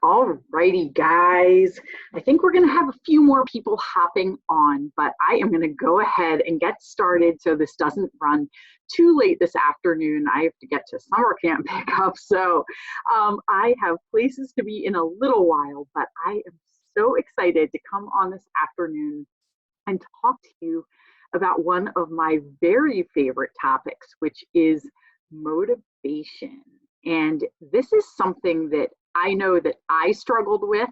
All righty, guys. I think we're going to have a few more people hopping on, but I am going to go ahead and get started so this doesn't run too late this afternoon. I have to get to summer camp pickup, so I have places to be in a little while, but I am so excited to come on this afternoon and talk to you about one of my very favorite topics, which is motivation. And this is something that I know that I struggled with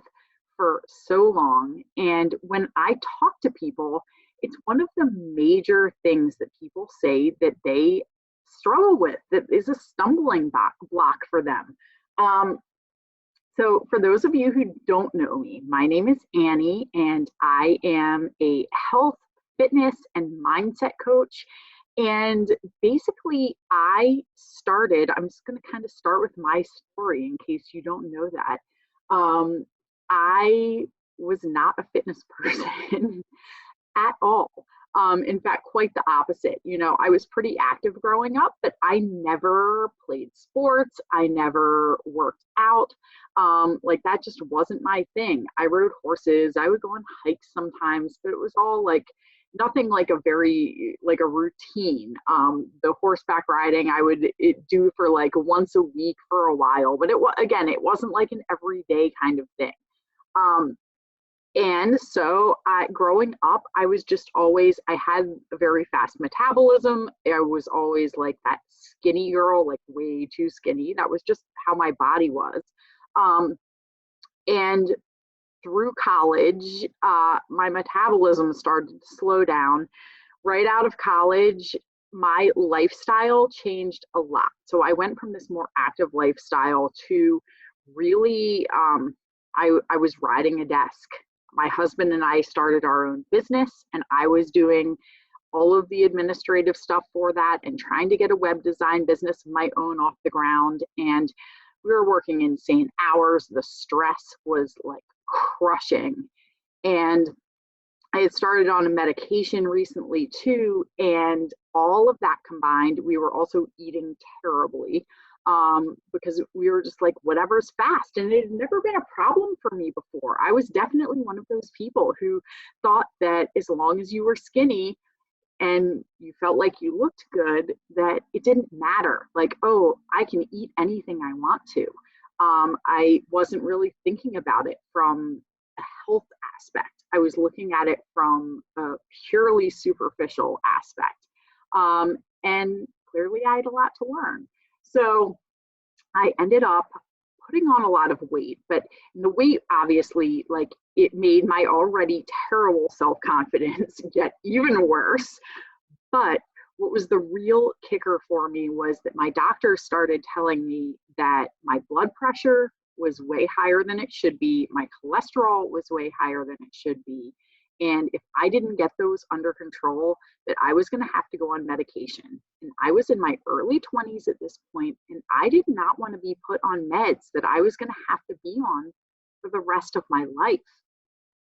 for so long. And when I talk to people, it's one of the major things that people say that they struggle with, that is a stumbling block for them. Um, so, for those of you who don't know me, my name is Annie, and I am a health, fitness, and mindset coach. And basically, I'm just going to kind of start with my story in case you don't know that. I was not a fitness person at all. In fact, quite the opposite. You know, I was pretty active growing up, but I never played sports. I never worked out. Like that just wasn't my thing. I rode horses. I would go on hikes sometimes, but it was all like nothing like like a routine. The horseback riding I would do for like once a week for a while, but it wasn't like an everyday kind of thing. Um, and so growing up, I had a very fast metabolism. I was always like that skinny girl, like way too skinny. That was just how my body was. Um, and through college, my metabolism started to slow down. Right out of college, my lifestyle changed a lot. So I went from this more active lifestyle to really, I was riding a desk. My husband and I started our own business, and I was doing all of the administrative stuff for that and trying to get a web design business of my own off the ground. And we were working insane hours. The stress was like crushing. And I had started on a medication recently too. And all of that combined, we were also eating terribly because we were just like, whatever's fast. And it had never been a problem for me before. I was definitely one of those people who thought that as long as you were skinny and you felt like you looked good, that it didn't matter. Like, oh, I can eat anything I want to. I wasn't really thinking about it from a health aspect. I was looking at it from a purely superficial aspect. And clearly I had a lot to learn. So I ended up putting on a lot of weight, but the weight obviously, like, it made my already terrible self-confidence get even worse. But what was the real kicker for me was that my doctor started telling me that my blood pressure was way higher than it should be, my cholesterol was way higher than it should be, and if I didn't get those under control, that I was going to have to go on medication. And I was in my early 20s at this point, and I did not want to be put on meds that I was going to have to be on for the rest of my life.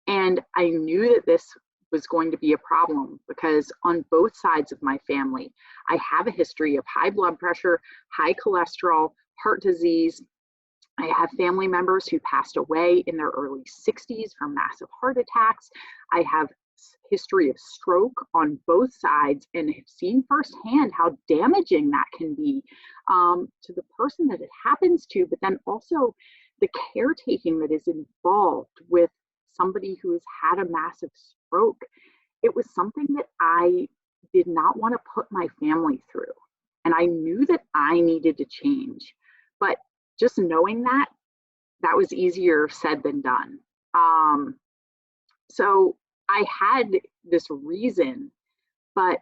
And I knew that this was going to be a problem because on both sides of my family, I have a history of high blood pressure, high cholesterol, heart disease. I have family members who passed away in their early 60s from massive heart attacks. I have history of stroke on both sides and have seen firsthand how damaging that can be to the person that it happens to, but then also the caretaking that is involved with somebody who has had a massive stroke. It was something that I did not want to put my family through. And I knew that I needed to change. But just knowing that, that was easier said than done. So I had this reason, but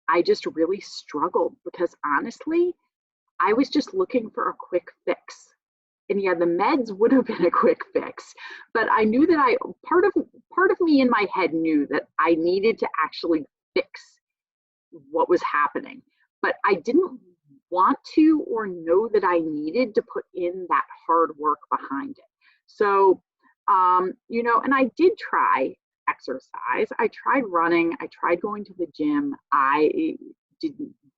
I just really struggled because honestly, I was just looking for a quick fix. And yeah, the meds would have been a quick fix, but I knew that part of me in my head knew that I needed to actually fix what was happening, but I didn't want to or know that I needed to put in that hard work behind it. So, and I did try exercise. I tried running. I tried going to the gym. I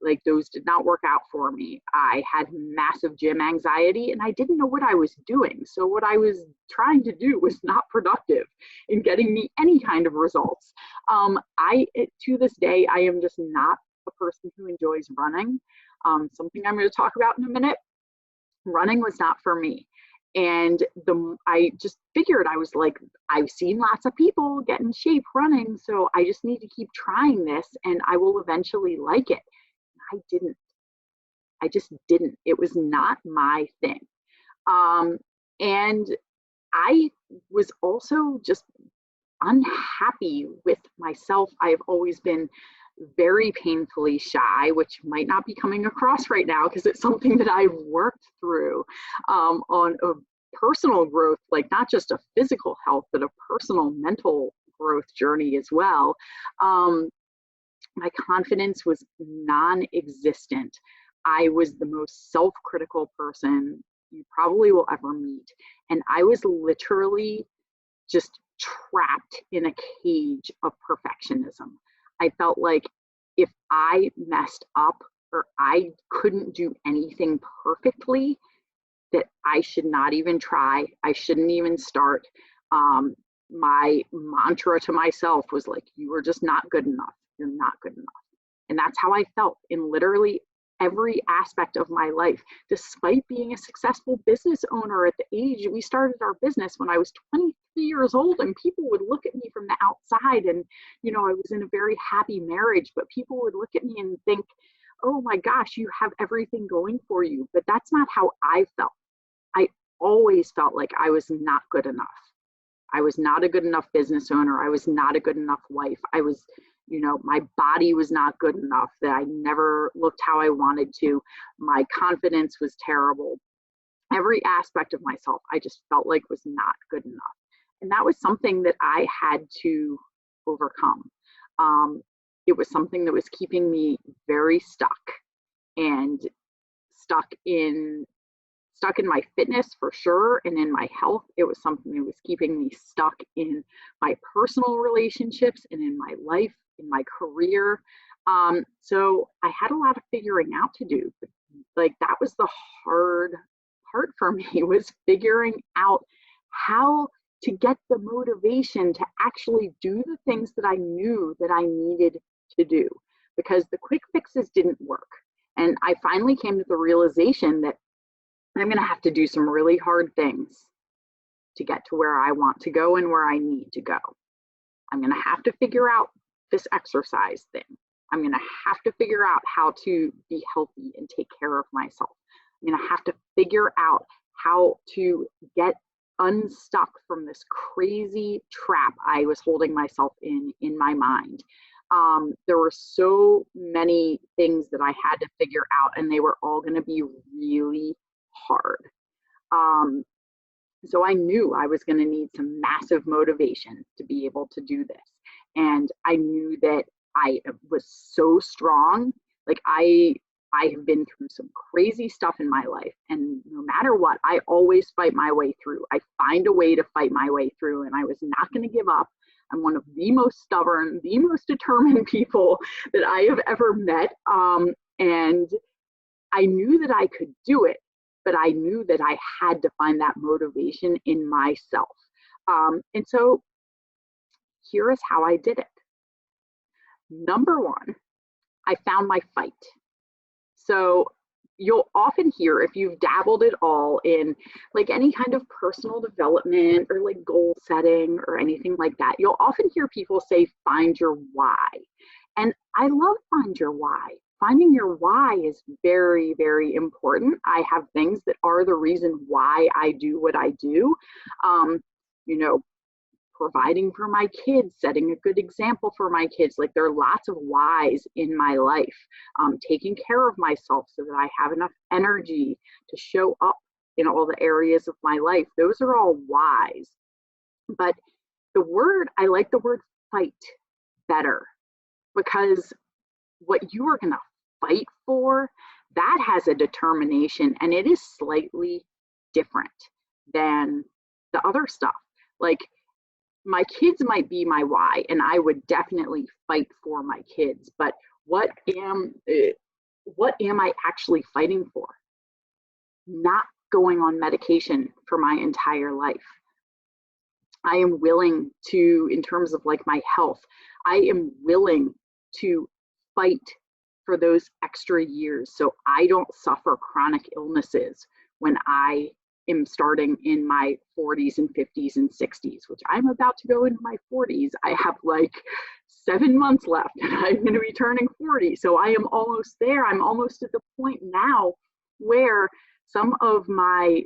Like those did not work out for me. I had massive gym anxiety and I didn't know what I was doing. So what I was trying to do was not productive in getting me any kind of results. To this day, I am just not a person who enjoys running. Something I'm going to talk about in a minute. Running was not for me. And I just figured, I was like, I've seen lots of people get in shape running, so I just need to keep trying this and I will eventually like it. I didn't. I just didn't. It was not my thing. And I was also just unhappy with myself. I've always been very painfully shy, which might not be coming across right now because it's something that I've worked through on a personal growth, like not just a physical health, but a personal mental growth journey as well. My confidence was non-existent. I was the most self-critical person you probably will ever meet. And I was literally just trapped in a cage of perfectionism. I felt like if I messed up or I couldn't do anything perfectly, that I should not even try. I shouldn't even start. My mantra to myself was like, you are just not good enough. You're not good enough. And that's how I felt in literally every aspect of my life, despite being a successful business owner at the age we started our business when I was 23 years old, and people would look at me from the outside and, I was in a very happy marriage, but people would look at me and think, oh my gosh, you have everything going for you. But that's not how I felt. I always felt like I was not good enough. I was not a good enough business owner. I was not a good enough wife. I was, my body was not good enough, that I never looked how I wanted to. My confidence was terrible. Every aspect of myself, I just felt like was not good enough. And that was something that I had to overcome. It was something that was keeping me very stuck and stuck in my fitness for sure, and in my health. It was something that was keeping me stuck in my personal relationships and in my life, in my career. So I had a lot of figuring out to do. Like that was the hard part for me, was figuring out how to get the motivation to actually do the things that I knew that I needed to do, because the quick fixes didn't work. And I finally came to the realization that I'm going to have to do some really hard things to get to where I want to go and where I need to go. I'm going to have to figure out this exercise thing. I'm going to have to figure out how to be healthy and take care of myself. I'm going to have to figure out how to get unstuck from this crazy trap I was holding myself in my mind. There were so many things that I had to figure out, and they were all going to be really hard. So I knew I was going to need some massive motivation to be able to do this. And I knew that I was so strong. Like I have been through some crazy stuff in my life, and no matter what, I always fight my way through. I find a way to fight my way through, and I was not going to give up. I'm one of the most stubborn, the most determined people that I have ever met. And I knew that I could do it, but I knew that I had to find that motivation in myself. And so here is how I did it. Number one, I found my fight. So you'll often hear, if you've dabbled at all in like any kind of personal development or like goal setting or anything like that, you'll often hear people say, find your why. And I love find your why. Finding your why is very, very important. I have things that are the reason why I do what I do. Providing for my kids, setting a good example for my kids. Like there are lots of whys in my life. Taking care of myself so that I have enough energy to show up in all the areas of my life. Those are all whys. But I like the word fight better, because what you are going to fight for, that has a determination, and it is slightly different than the other stuff. Like my kids might be my why, and I would definitely fight for my kids. But what am I actually fighting for? Not going on medication for my entire life. I am willing to, in terms of like my health, I am willing to fight for those extra years so I don't suffer chronic illnesses when I am starting in my 40s and 50s and 60s, which I'm about to go into my 40s. I have like 7 months left and I'm going to be turning 40. So I am almost there. I'm almost at the point now where some of my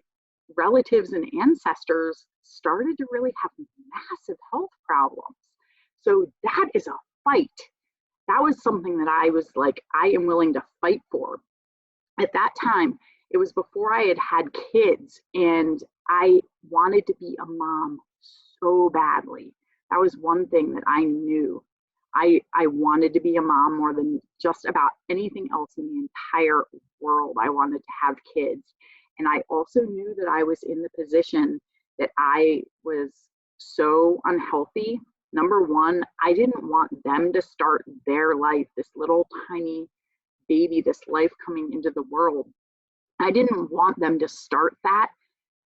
relatives and ancestors started to really have massive health problems. So that is a fight. That was something that I was like, I am willing to fight for. At that time, it was before I had had kids, and I wanted to be a mom so badly. That was one thing that I knew. I wanted to be a mom more than just about anything else in the entire world. I wanted to have kids. And I also knew that I was in the position that I was so unhealthy. Number one, I didn't want them to start their life, this little tiny baby, this life coming into the world. I didn't want them to start that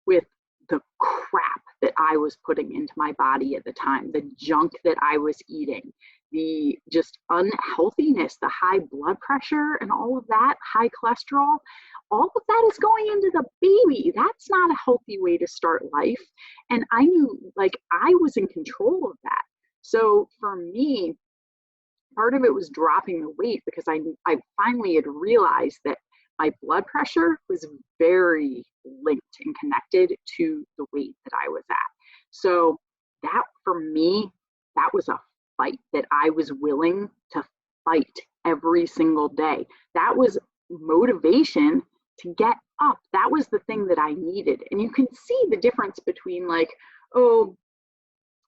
with the crap that I was putting into my body at the time, the junk that I was eating, the just unhealthiness, the high blood pressure and all of that, high cholesterol, all of that is going into the baby. That's not a healthy way to start life. And I knew like I was in control of that. So for me, part of it was dropping the weight because I finally had realized that my blood pressure was very linked and connected to the weight that I was at. So that for me, that was a fight that I was willing to fight every single day. That was motivation to get up. That was the thing that I needed. And you can see the difference between like, oh,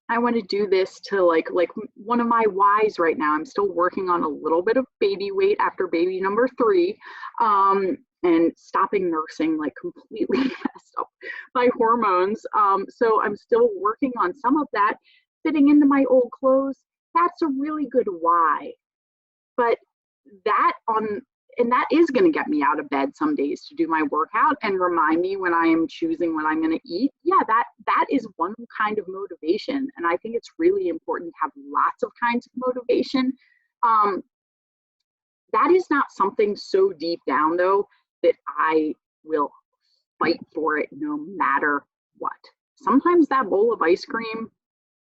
I want to do this to like one of my whys right now. I'm still working on a little bit of baby weight after baby number 3, and stopping nursing like completely messed up my hormones. So I'm still working on some of that, fitting into my old clothes. That's a really good why. But that is going to get me out of bed some days to do my workout and remind me when I am choosing what I'm going to eat. Yeah, that is one kind of motivation. And I think it's really important to have lots of kinds of motivation. That is not something so deep down, though, that I will fight for it no matter what. Sometimes that bowl of ice cream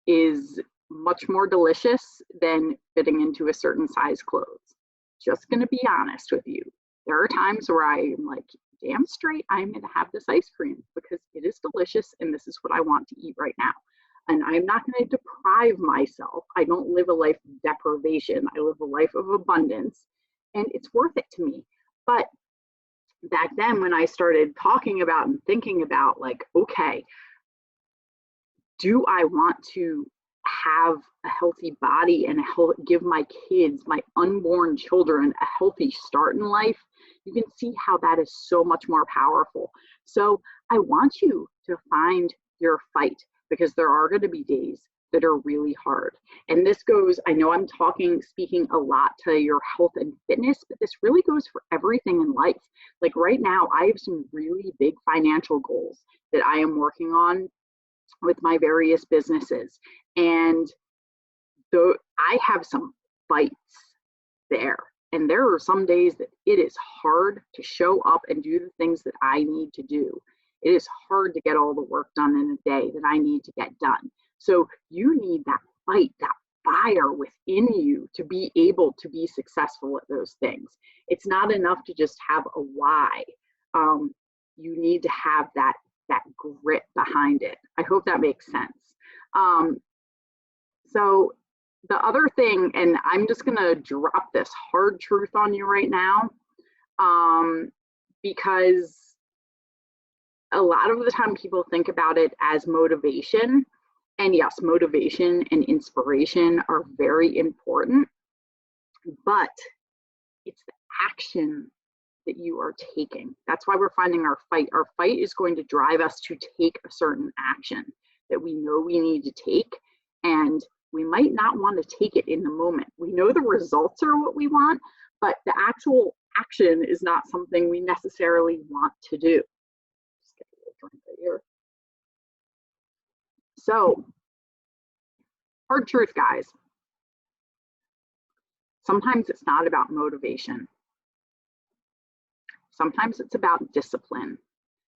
is much more delicious than fitting into a certain size clothes. Just going to be honest with you. There are times where I'm like, damn straight, I'm going to have this ice cream because it is delicious and this is what I want to eat right now. And I'm not going to deprive myself. I don't live a life of deprivation. I live a life of abundance, and it's worth it to me. But back then, when I started talking about and thinking about like, okay, do I want to have a healthy body and give my kids, my unborn children, a healthy start in life, you can see how that is so much more powerful. So I want you to find your fight, because there are going to be days that are really hard. And this goes, I know I'm speaking a lot to your health and fitness, but this really goes for everything in life. Like right now, I have some really big financial goals that I am working on with my various businesses. And though I have some fights there, and there are some days that it is hard to show up and do the things that I need to do. It is hard to get all the work done in a day that I need to get done. So you need that fight, that fire within you to be able to be successful at those things. It's not enough to just have a why. You need to have that grit behind it. I hope that makes sense. So the other thing, and I'm just going to drop this hard truth on you right now, because a lot of the time people think about it as motivation. And yes, motivation and inspiration are very important, but it's the action that you are taking. That's why we're finding our fight. Our fight is going to drive us to take a certain action that we know we need to take, and we might not want to take it in the moment. We know the results are what we want, but the actual action is not something we necessarily want to do. Just get a little drink right here. So, hard truth, guys. Sometimes it's not about motivation. Sometimes it's about discipline.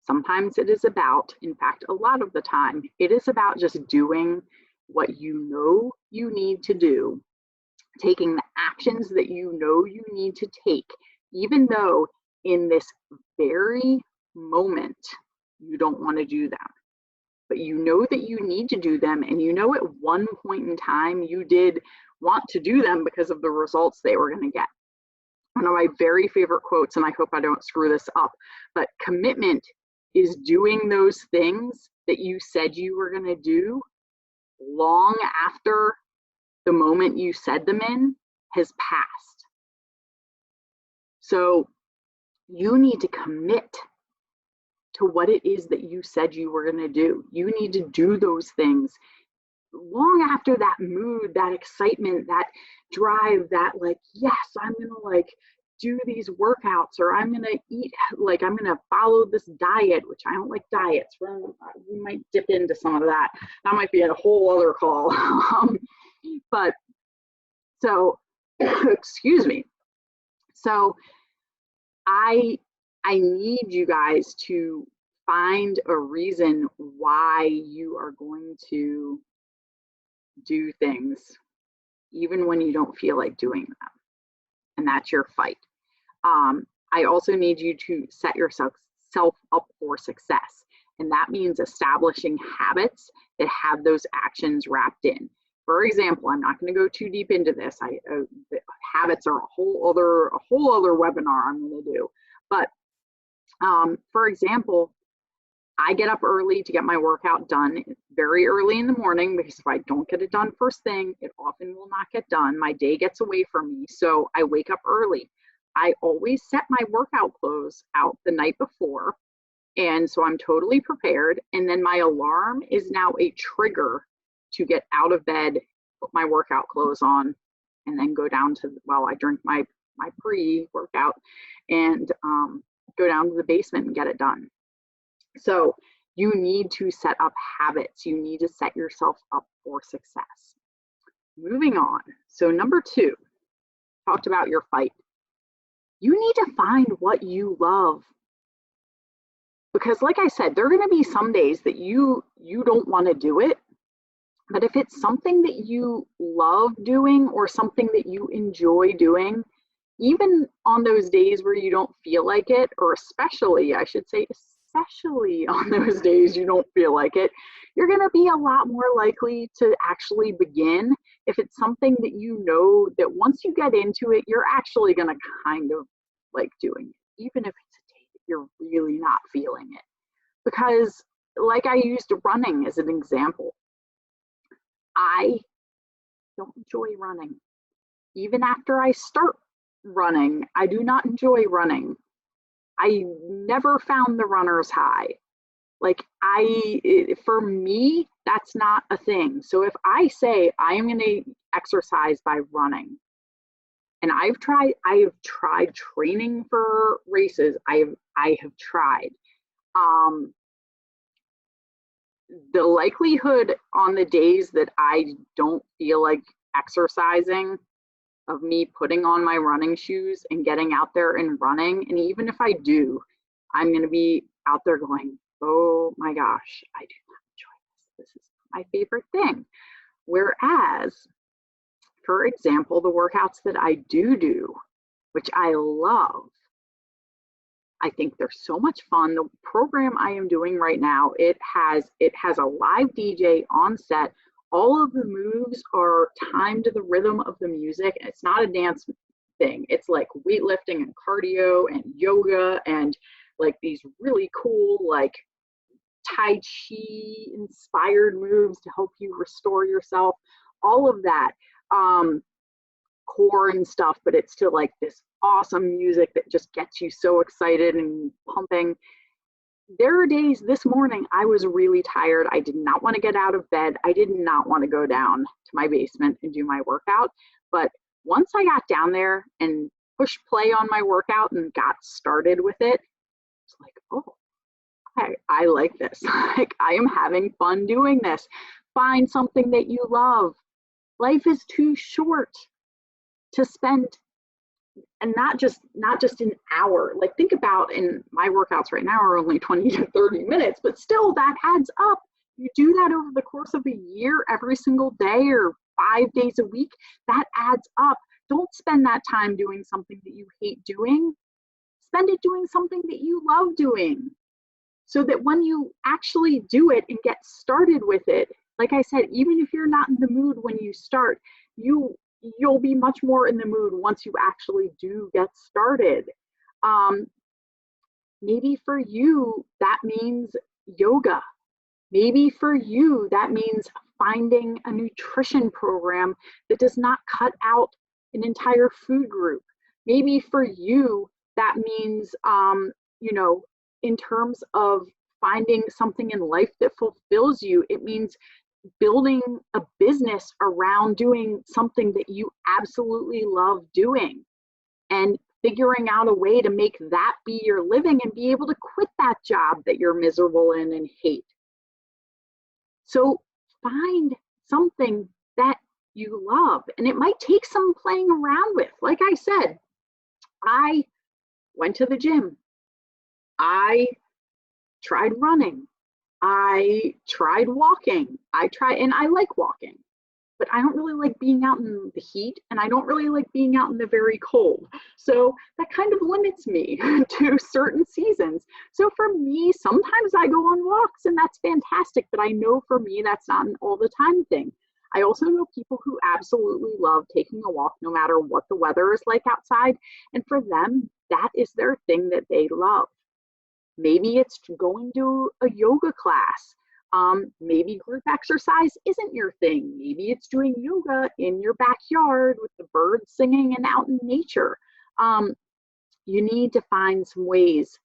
Sometimes it is about, in fact, a lot of the time, it is about just doing what you know you need to do, taking the actions that you know you need to take, even though in this very moment you don't want to do them. But you know that you need to do them, and you know at one point in time you did want to do them because of the results they were going to get. One of my very favorite quotes, and I hope I don't screw this up, but commitment is doing those things that you said you were going to do long after the moment you said them in has passed. So you need to commit to what it is that you said you were going to do. You need to do those things long after that mood, that excitement, that drive, that like, yes, I'm going to like do these workouts, or I'm going to eat, like I'm going to follow this diet, which I don't like diets. We might dip into some of that. That might be a whole other call. But so, excuse me. So I need you guys to find a reason why you are going to do things even when you don't feel like doing them. And that's your fight. I also need you to set yourself up for success. And that means establishing habits that have those actions wrapped in. For example, I'm not going to go too deep into this. Habits are a whole other webinar I'm going to do. But for example, I get up early to get my workout done very early in the morning, because if I don't get it done first thing, it often will not get done. My day gets away from me, so I wake up early. I always set my workout clothes out the night before, and so I'm totally prepared. And then my alarm is now a trigger to get out of bed, put my workout clothes on, and then go down to, well, I drink my pre-workout and go down to the basement and get it done. So you need to set up habits. You need to set yourself up for success. Moving on. So number 2, talked about your fight. You need to find what you love. Because like I said, there are going to be some days that you don't want to do it. But if it's something that you love doing or something that you enjoy doing, even on those days where you don't feel like it, or especially, I should say, especially on those days you don't feel like it, you're going to be a lot more likely to actually begin if it's something that you know that once you get into it, you're actually going to kind of like doing it, even if it's a day that you're really not feeling it. Because like I used running as an example, I don't enjoy running. Even after I start running, I do not enjoy running. I never found the runner's high. Like for me, that's not a thing. So if I say I am going to exercise by running, and I have tried training for races. I have tried. The likelihood on the days that I don't feel like exercising, of me putting on my running shoes and getting out there and running, and even if I do, I'm going to be out there going, oh my gosh, I do not enjoy this. This is my favorite thing. Whereas, for example, the workouts that I do, which I love, I think they're so much fun. The program I am doing right now, it has a live DJ on set. All of the moves are timed to the rhythm of the music. It's not a dance thing. It's like weightlifting and cardio and yoga and like these really cool like Tai Chi inspired moves to help you restore yourself. All of that. Core and stuff, but it's still like this awesome music that just gets you so excited and pumping. There are days, this morning I was really tired. I did not want to get out of bed. I did not want to go down to my basement and do my workout. But once I got down there and push play on my workout and got started with it, it's like, oh, I like this. Like, I am having fun doing this. Find something that you love. Life is too short to spend, and not just an hour. Like, think about, in my workouts right now are only 20 to 30 minutes, but still that adds up. You do that over the course of a year, every single day or 5 days a week, that adds up. Don't spend that time doing something that you hate doing. Spend it doing something that you love doing, so that when you actually do it and get started with it, like I said, even if you're not in the mood when you start, you'll be much more in the mood once you actually do get started. um, Maybe for you that means yoga. Maybe for you that means finding a nutrition program that does not cut out an entire food group. Maybe for you that means, you know, in terms of finding something in life that fulfills you, it means building a business around doing something that you absolutely love doing, and figuring out a way to make that be your living and be able to quit that job that you're miserable in and hate. So find something that you love, and it might take some playing around with. Like I said, I went to the gym. I tried running. I tried walking. And I like walking, but I don't really like being out in the heat, and I don't really like being out in the very cold. So that kind of limits me to certain seasons. So for me, sometimes I go on walks and that's fantastic, but I know for me that's not an all the time thing. I also know people who absolutely love taking a walk no matter what the weather is like outside, and for them, that is their thing that they love. Maybe it's going to a yoga class. Maybe group exercise isn't your thing. Maybe it's doing yoga in your backyard with the birds singing and out in nature. Um, you need to find some ways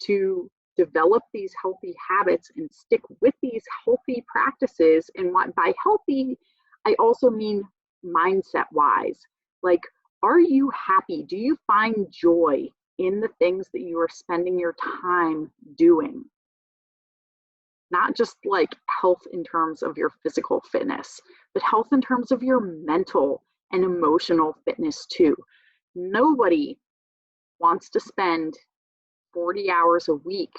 to develop these healthy habits and stick with these healthy practices. And by healthy, I also mean mindset wise. Like, are you happy? Do you find joy in the things that you are spending your time doing? Not just like health in terms of your physical fitness, but health in terms of your mental and emotional fitness too. Nobody wants to spend 40 hours a week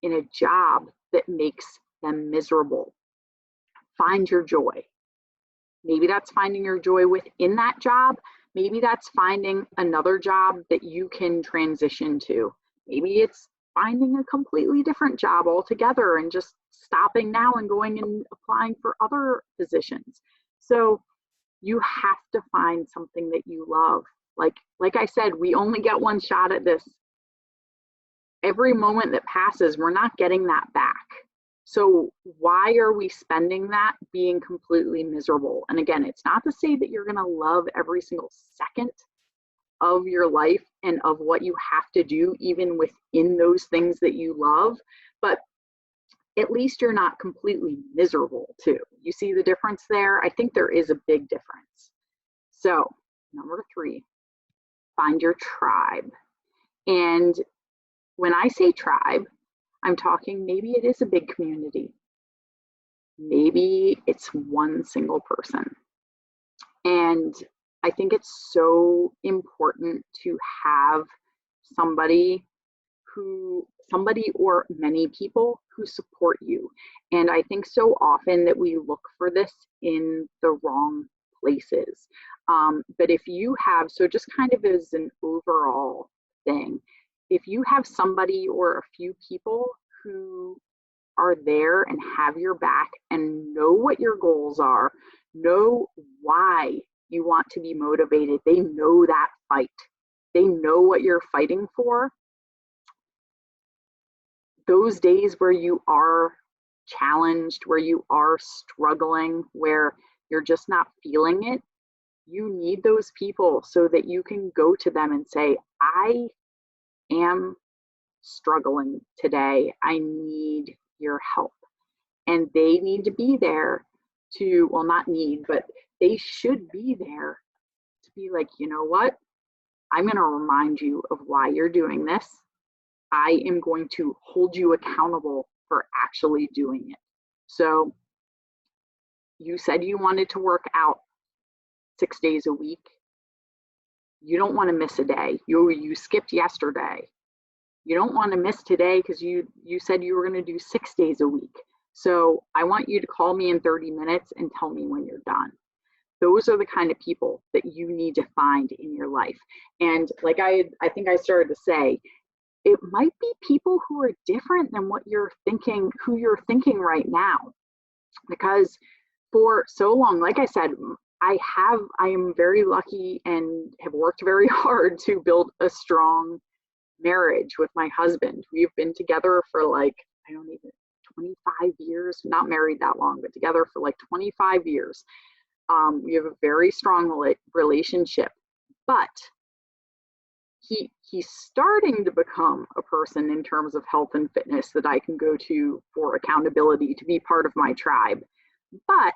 in a job that makes them miserable. Find your joy. Maybe that's finding your joy within that job. Maybe that's finding another job that you can transition to. Maybe it's finding a completely different job altogether and just stopping now and going and applying for other positions. So you have to find something that you love. Like I said, we only get one shot at this. Every moment that passes, we're not getting that back. So why are we spending that being completely miserable? And again, it's not to say that you're going to love every single second of your life and of what you have to do, even within those things that you love, but at least you're not completely miserable too. You see the difference there? I think there is a big difference. So, number 3, find your tribe. And when I say tribe, I'm talking maybe it is a big community. Maybe it's one single person. And I think it's so important to have somebody or many people who support you. And I think so often that we look for this in the wrong places. But if you have, so just kind of as an overall thing, if you have somebody or a few people who are there and have your back and know what your goals are, know why you want to be motivated, they know that fight, they know what you're fighting for, those days where you are challenged, where you are struggling, where you're just not feeling it, you need those people so that you can go to them and say, I am struggling today. I need your help. And they need to be there to, well, not need, but they should be there to be like, you know what? I'm going to remind you of why you're doing this. I am going to hold you accountable for actually doing it. So you said you wanted to work out 6 days a week. You don't want to miss a day. You skipped yesterday. You don't want to miss today because you said you were going to do 6 days a week. So I want you to call me in 30 minutes and tell me when you're done. Those are the kind of people that you need to find in your life. And like I think I started to say, it might be people who are different than what you're thinking, who you're thinking right now. Because for so long, like I said, I am very lucky and have worked very hard to build a strong marriage with my husband. We've been together for like, I don't even, 25 years, not married that long, but together for like 25 years. We have a very strong relationship, but he's starting to become a person in terms of health and fitness that I can go to for accountability to be part of my tribe. But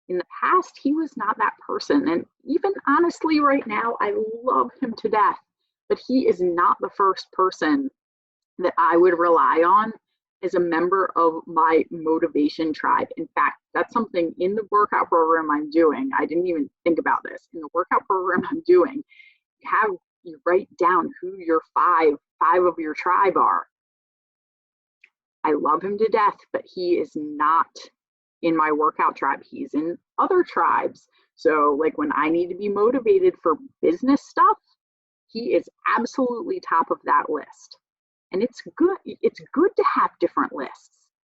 in the past, he was not that person. And even honestly, right now, I love him to death, but he is not the first person that I would rely on as a member of my motivation tribe. In fact, that's something in the workout program I'm doing. I didn't even think about this. In the workout program I'm doing, you write down who your five of your tribe are. I love him to death, but he is not in my workout tribe. He's in other tribes. So like when I need to be motivated for business stuff, he is absolutely top of that list. And it's good to have different lists.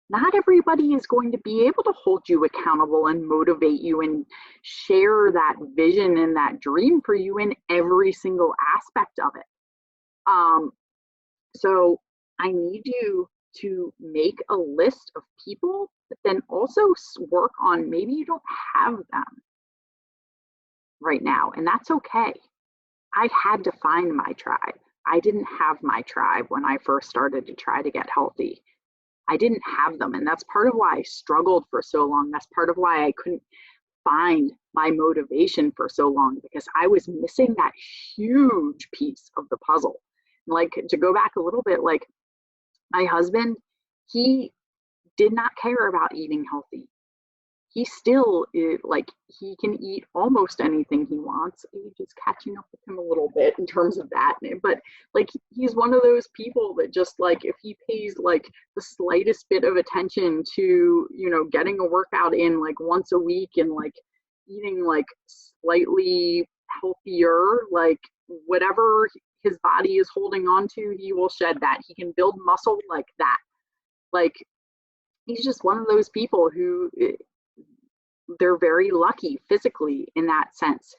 Not everybody is going to be able to hold you accountable and motivate you and share that vision and that dream for you in every single aspect of it. So I need you to make a list of people, but then also work on, maybe you don't have them right now, and that's okay. I had to find my tribe. I didn't have my tribe when I first started to try to get healthy. I didn't have them, and that's part of why I struggled for so long. That's part of why I couldn't find my motivation for so long, because I was missing that huge piece of the puzzle. Like, to go back a little bit, like my husband, he did not care about eating healthy. He still like, he can eat almost anything he wants. Age is catching up with him a little bit in terms of that, but like, he's one of those people that just, like, if he pays like the slightest bit of attention to, getting a workout in like once a week and like eating like slightly healthier, like whatever his body is holding on to, he will shed that. He can build muscle like that. Like, he's just one of those people who, they're very lucky physically in that sense.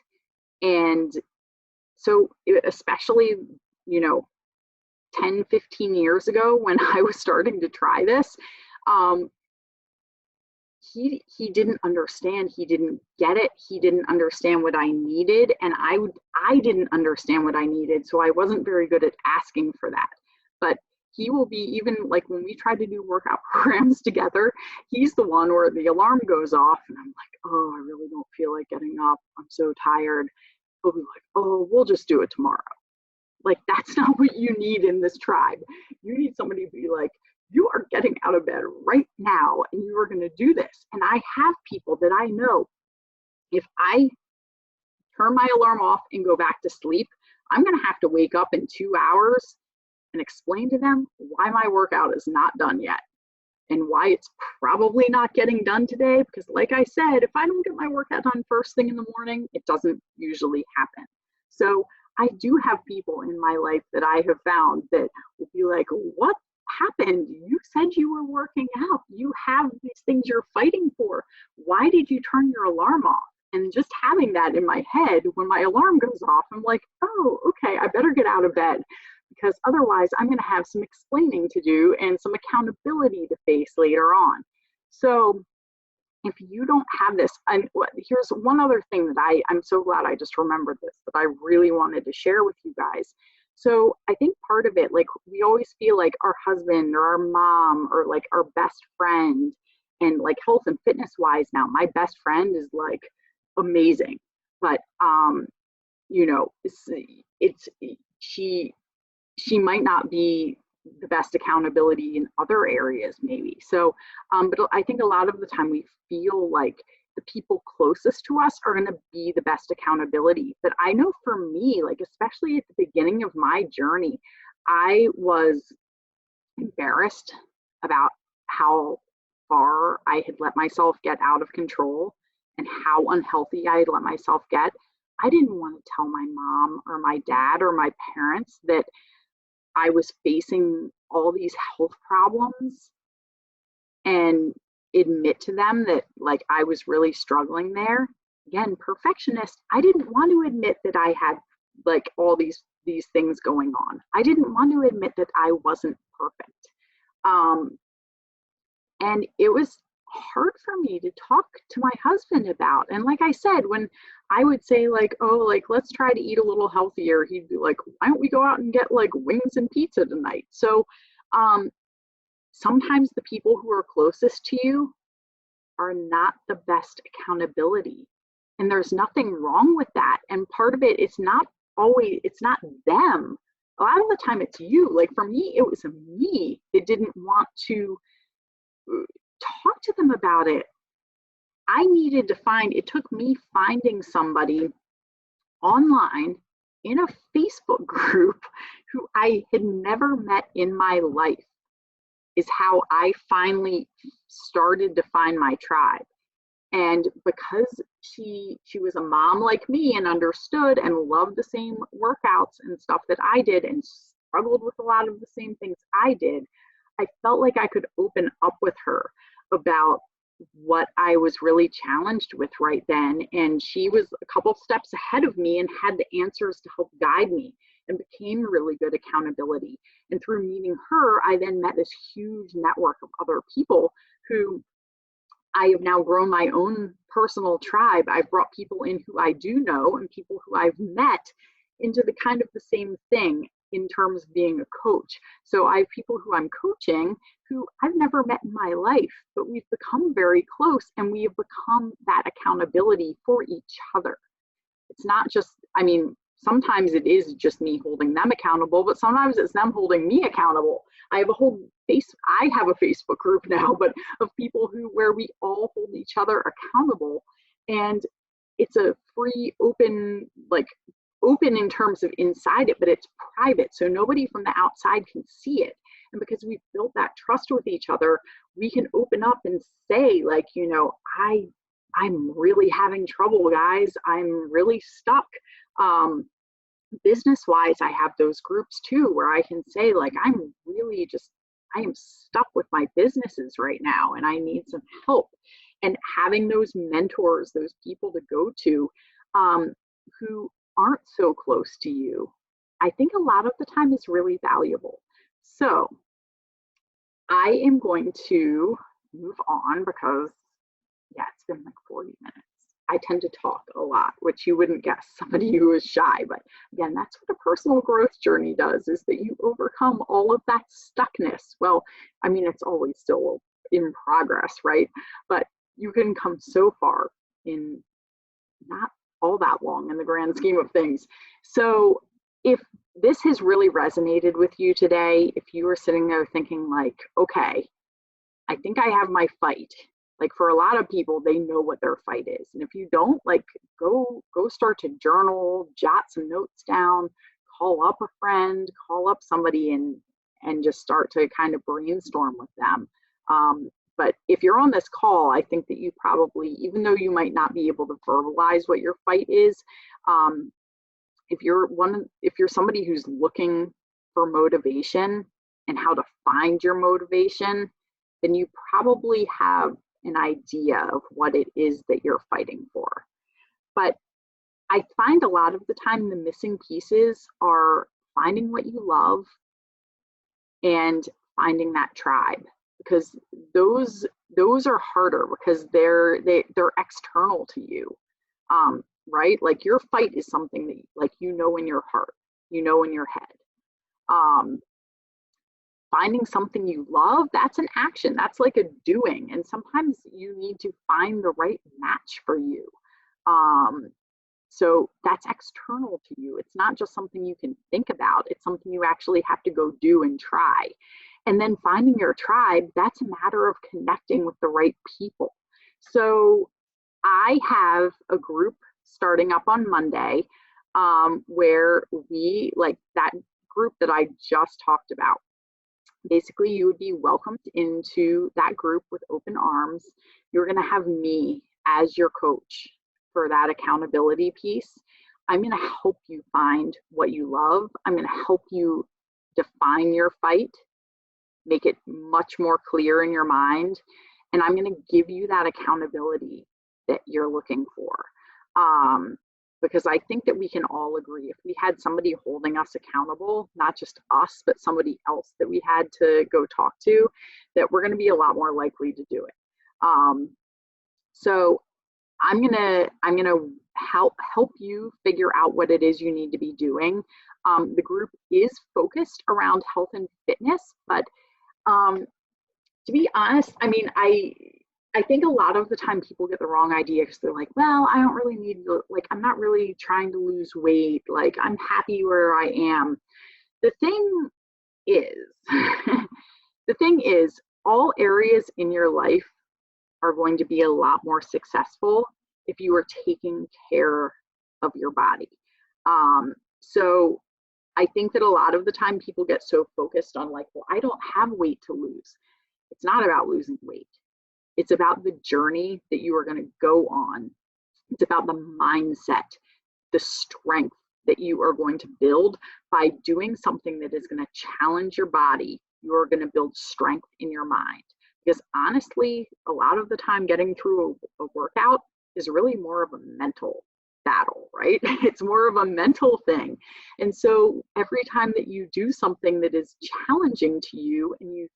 And so, especially, 10, 15 years ago when I was starting to try this, he didn't understand. He didn't get it. He didn't understand what I needed. And I didn't understand what I needed. So I wasn't very good at asking for that. But he will be, even like when we try to do workout programs together, he's the one where the alarm goes off and I'm like, oh, I really don't feel like getting up. I'm so tired. He'll be like, oh, we'll just do it tomorrow. Like, that's not what you need in this tribe. You need somebody to be like, you are getting out of bed right now and you are going to do this. And I have people that I know, if I turn my alarm off and go back to sleep, I'm going to have to wake up in 2 hours and explain to them why my workout is not done yet and why it's probably not getting done today. Because like I said, if I don't get my workout done first thing in the morning, it doesn't usually happen. So I do have people in my life that I have found that will be like, what happened? You said you were working out. You have these things you're fighting for. Why did you turn your alarm off? And just having that in my head when my alarm goes off, I'm like, oh, okay, I better get out of bed, because otherwise I'm going to have some explaining to do and some accountability to face later on. So if you don't have this, and here's one other thing that I'm so glad I just remembered this, that I really wanted to share with you guys. So I think part of it, like, we always feel like our husband or our mom or like our best friend, and like health and fitness wise now, my best friend is like amazing. But you know, it's she might not be the best accountability in other areas maybe. So but I think a lot of the time we feel like the people closest to us are going to be the best accountability. But I know for me, like especially at the beginning of my journey, I was embarrassed about how far I had let myself get out of control and how unhealthy I had let myself get. I didn't want to tell my mom or my dad or my parents that I was facing all these health problems and admit to them that like I was really struggling there. Again, perfectionist. I didn't want to admit that I had like all these things going on. I didn't want to admit that I wasn't perfect. Um, and it was hard for me to talk to my husband about. And like I said, when I would say like, oh, like let's try to eat a little healthier, he'd be like, why don't we go out and get like wings and pizza tonight? So um, sometimes the people who are closest to you are not the best accountability. And there's nothing wrong with that. And part of it, it's not them. A lot of the time it's you. Like for me, it was me that didn't want to talk to them about it. It took me finding somebody online in a Facebook group who I had never met in my life is how I finally started to find my tribe. And because she was a mom like me and understood and loved the same workouts and stuff that I did and struggled with a lot of the same things I did, I felt like I could open up with her about what I was really challenged with right then. And she was a couple steps ahead of me and had the answers to help guide me and became really good accountability. And through meeting her, I then met this huge network of other people who I have now grown my own personal tribe. I've brought people in who I do know and people who I've met into the kind of the same thing in terms of being a coach. So I have people who I'm coaching who I've never met in my life, but we've become very close and we have become that accountability for each other. It's not just, I mean, sometimes it is just me holding them accountable, but sometimes it's them holding me accountable. I have a Facebook group now, but of people where we all hold each other accountable. And it's a free, open in terms of inside it, but it's private. So nobody from the outside can see it. And because we've built that trust with each other, we can open up and say, like, I'm really having trouble, guys. I'm really stuck. Business wise, I have those groups too, where I can say, like, I am stuck with my businesses right now and I need some help. And having those mentors, those people to go to who aren't so close to you, I think a lot of the time is really valuable. So I am going to move on because, yeah, it's been like 40 minutes. I tend to talk a lot, which you wouldn't guess, somebody who is shy. But again, that's what a personal growth journey does, is that you overcome all of that stuckness. Well, I mean, it's always still in progress, right? But you can come so far in not all that long in the grand scheme of things. So if this has really resonated with you today, if you are sitting there thinking like, okay, I think I have my fight. Like for a lot of people, they know what their fight is. And if you don't, like go start to journal, jot some notes down, call up a friend, call up somebody and just start to kind of brainstorm with them. But if you're on this call, I think that you probably, even though you might not be able to verbalize what your fight is, if you're somebody who's looking for motivation and how to find your motivation, then you probably have an idea of what it is that you're fighting for. But I find a lot of the time the missing pieces are finding what you love and finding that tribe, because those are harder because they're external to you, right? Like your fight is something that like in your heart, in your head. Finding something you love, that's an action, that's like a doing, and sometimes you need to find the right match for you. So that's external to you. It's not just something you can think about, it's something you actually have to go do and try. And then finding your tribe, that's a matter of connecting with the right people. So I have a group starting up on Monday, where we, like that group that I just talked about, basically you would be welcomed into that group with open arms. You're going to have me as your coach for that accountability piece. I'm going to help you find what you love. I'm going to help you define your fight, make it much more clear in your mind, and I'm going to give you that accountability that you're looking for. Because I think that we can all agree, if we had somebody holding us accountable, not just us, but somebody else that we had to go talk to, that we're going to be a lot more likely to do it. So I'm gonna help you figure out what it is you need to be doing. The group is focused around health and fitness, but to be honest, I mean, I think a lot of the time people get the wrong idea because they're like, well, I don't really need to, like, I'm not really trying to lose weight. Like, I'm happy where I am. The thing is, the thing is, all areas in your life are going to be a lot more successful if you are taking care of your body. So I think that a lot of the time people get so focused on like, well, I don't have weight to lose. It's not about losing weight. It's about the journey that you are going to go on. It's about the mindset, the strength that you are going to build by doing something that is going to challenge your body. You are going to build strength in your mind. Because honestly, a lot of the time getting through a workout is really more of a mental battle, right? It's more of a mental thing. And so every time that you do something that is challenging to you and you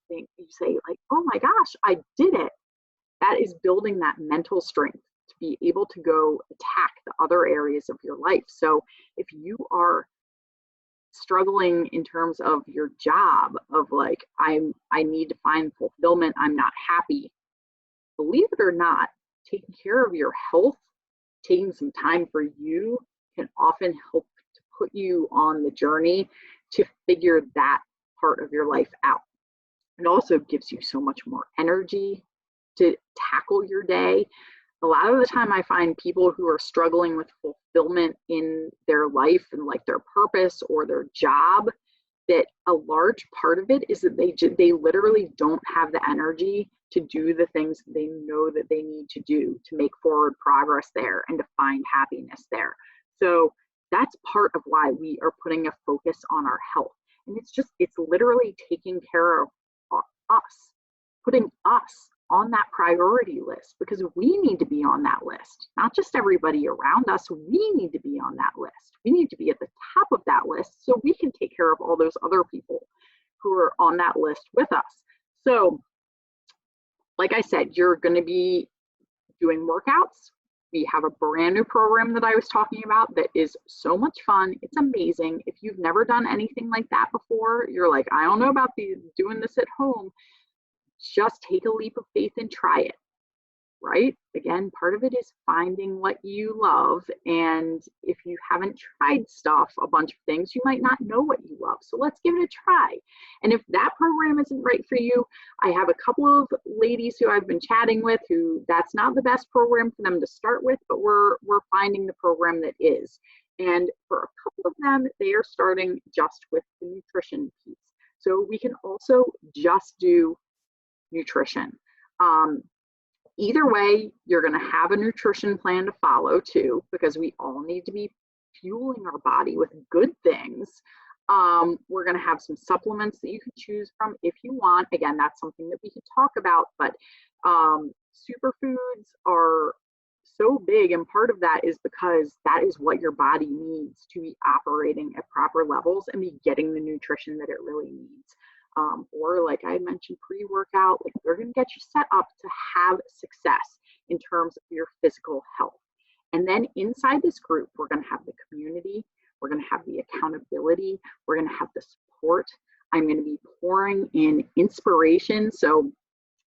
say like, oh my gosh, I did it. That is building that mental strength to be able to go attack the other areas of your life. So if you are struggling in terms of your job, of like, I need to find fulfillment, I'm not happy, believe it or not, taking care of your health, taking some time for you, can often help to put you on the journey to figure that part of your life out. It also gives you so much more energy to tackle your day. A lot of the time I find people who are struggling with fulfillment in their life and like their purpose or their job, that a large part of it is that they literally don't have the energy to do the things that they know that they need to do to make forward progress there and to find happiness there. So that's part of why we are putting a focus on our health. And it's literally taking care of us, putting us on that priority list, because we need to be on that list, not just everybody around us. We need to be on that list. We need to be at the top of that list so we can take care of all those other people who are on that list with us. So, like I said, you're going to be doing workouts. We have a brand new program that I was talking about that is so much fun. It's amazing. If you've never done anything like that before, you're like, I don't know about doing this at home. Just take a leap of faith and try it, right? Again, part of it is finding what you love. And if you haven't tried stuff, a bunch of things, you might not know what you love. So let's give it a try. And if that program isn't right for you, I have a couple of ladies who I've been chatting with who that's not the best program for them to start with, but we're finding the program that is. And for a couple of them, they are starting just with the nutrition piece. So we can also just do nutrition. Either way, you're going to have a nutrition plan to follow too, because we all need to be fueling our body with good things. We're going to have some supplements that you can choose from if you want. Again, that's something that we can talk about, but superfoods are so big, and part of that is because that is what your body needs to be operating at proper levels and be getting the nutrition that it really needs. Or like I mentioned, pre-workout, like they're going to get you set up to have success in terms of your physical health. And then inside this group, we're going to have the community, we're going to have the accountability, we're going to have the support. I'm going to be pouring in inspiration. So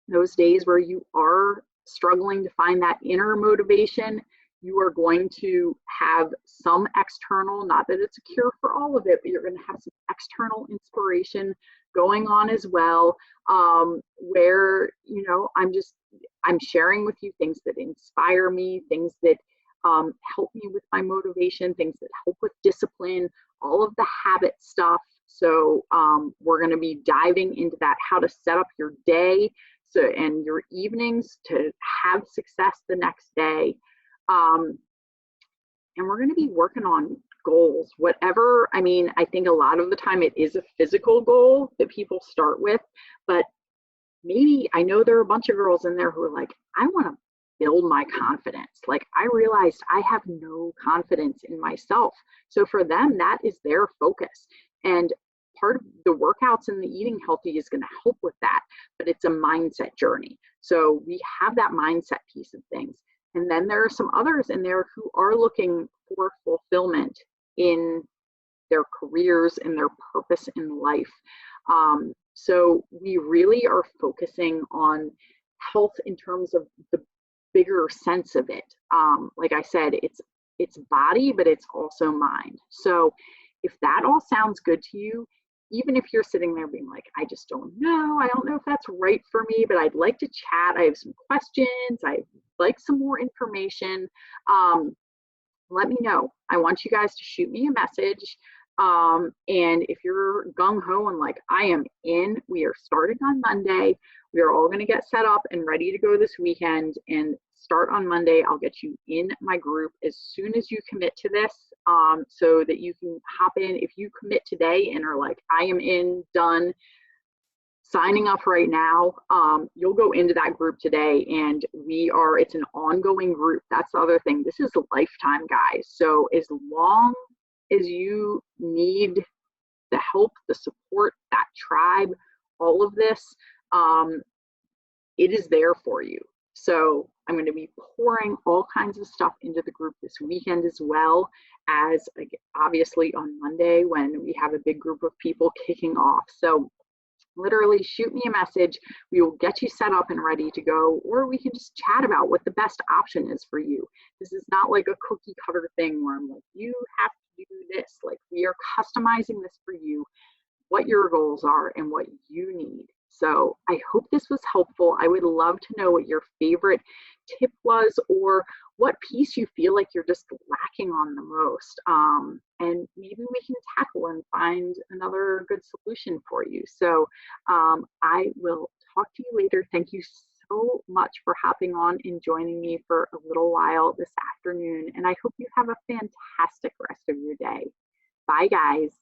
those days where you are struggling to find that inner motivation, You are going to have some external, not that it's a cure for all of it, but you're going to have some external inspiration going on as well, where, you know, I'm sharing with you things that inspire me, things that help me with my motivation, things that help with discipline, all of the habit stuff. So we're going to be diving into that, how to set up your day and your evenings to have success the next day. And we're going to be working on goals, whatever. I mean, I think a lot of the time it is a physical goal that people start with, but maybe, I know there are a bunch of girls in there who are like, I want to build my confidence. Like, I realized I have no confidence in myself. So for them, that is their focus. And part of the workouts and the eating healthy is going to help with that, but it's a mindset journey. So we have that mindset piece of things. And then there are some others in there who are looking for fulfillment in their careers and their purpose in life. So we really are focusing on health in terms of the bigger sense of it. Like I said, it's body, but it's also mind. So if that all sounds good to you, even if you're sitting there being like, I just don't know, I don't know if that's right for me, but I'd like to chat. I have some questions. I'd like some more information. Let me know. I want you guys to shoot me a message. And if you're gung-ho and like, I am in, we are starting on Monday. We are all going to get set up and ready to go this weekend and start on Monday. I'll get you in my group as soon as you commit to this, so that you can hop in. If you commit today and are like, I am in, done, signing up right now, you'll go into that group today, and it's an ongoing group. That's the other thing. This is a lifetime, guys. So as long as you need the help, the support, that tribe, all of this, it is there for you. So I'm going to be pouring all kinds of stuff into the group this weekend, as well as obviously on Monday when we have a big group of people kicking off. So literally shoot me a message. We will get you set up and ready to go, or we can just chat about what the best option is for you. This is not like a cookie cutter thing where I'm like, you have to do this. Like, we are customizing this for you, what your goals are and what you need. So I hope this was helpful. I would love to know what your favorite tip was, or what piece you feel like you're just lacking on the most. And maybe we can tackle and find another good solution for you. So I will talk to you later. Thank you so much for hopping on and joining me for a little while this afternoon. And I hope you have a fantastic rest of your day. Bye, guys.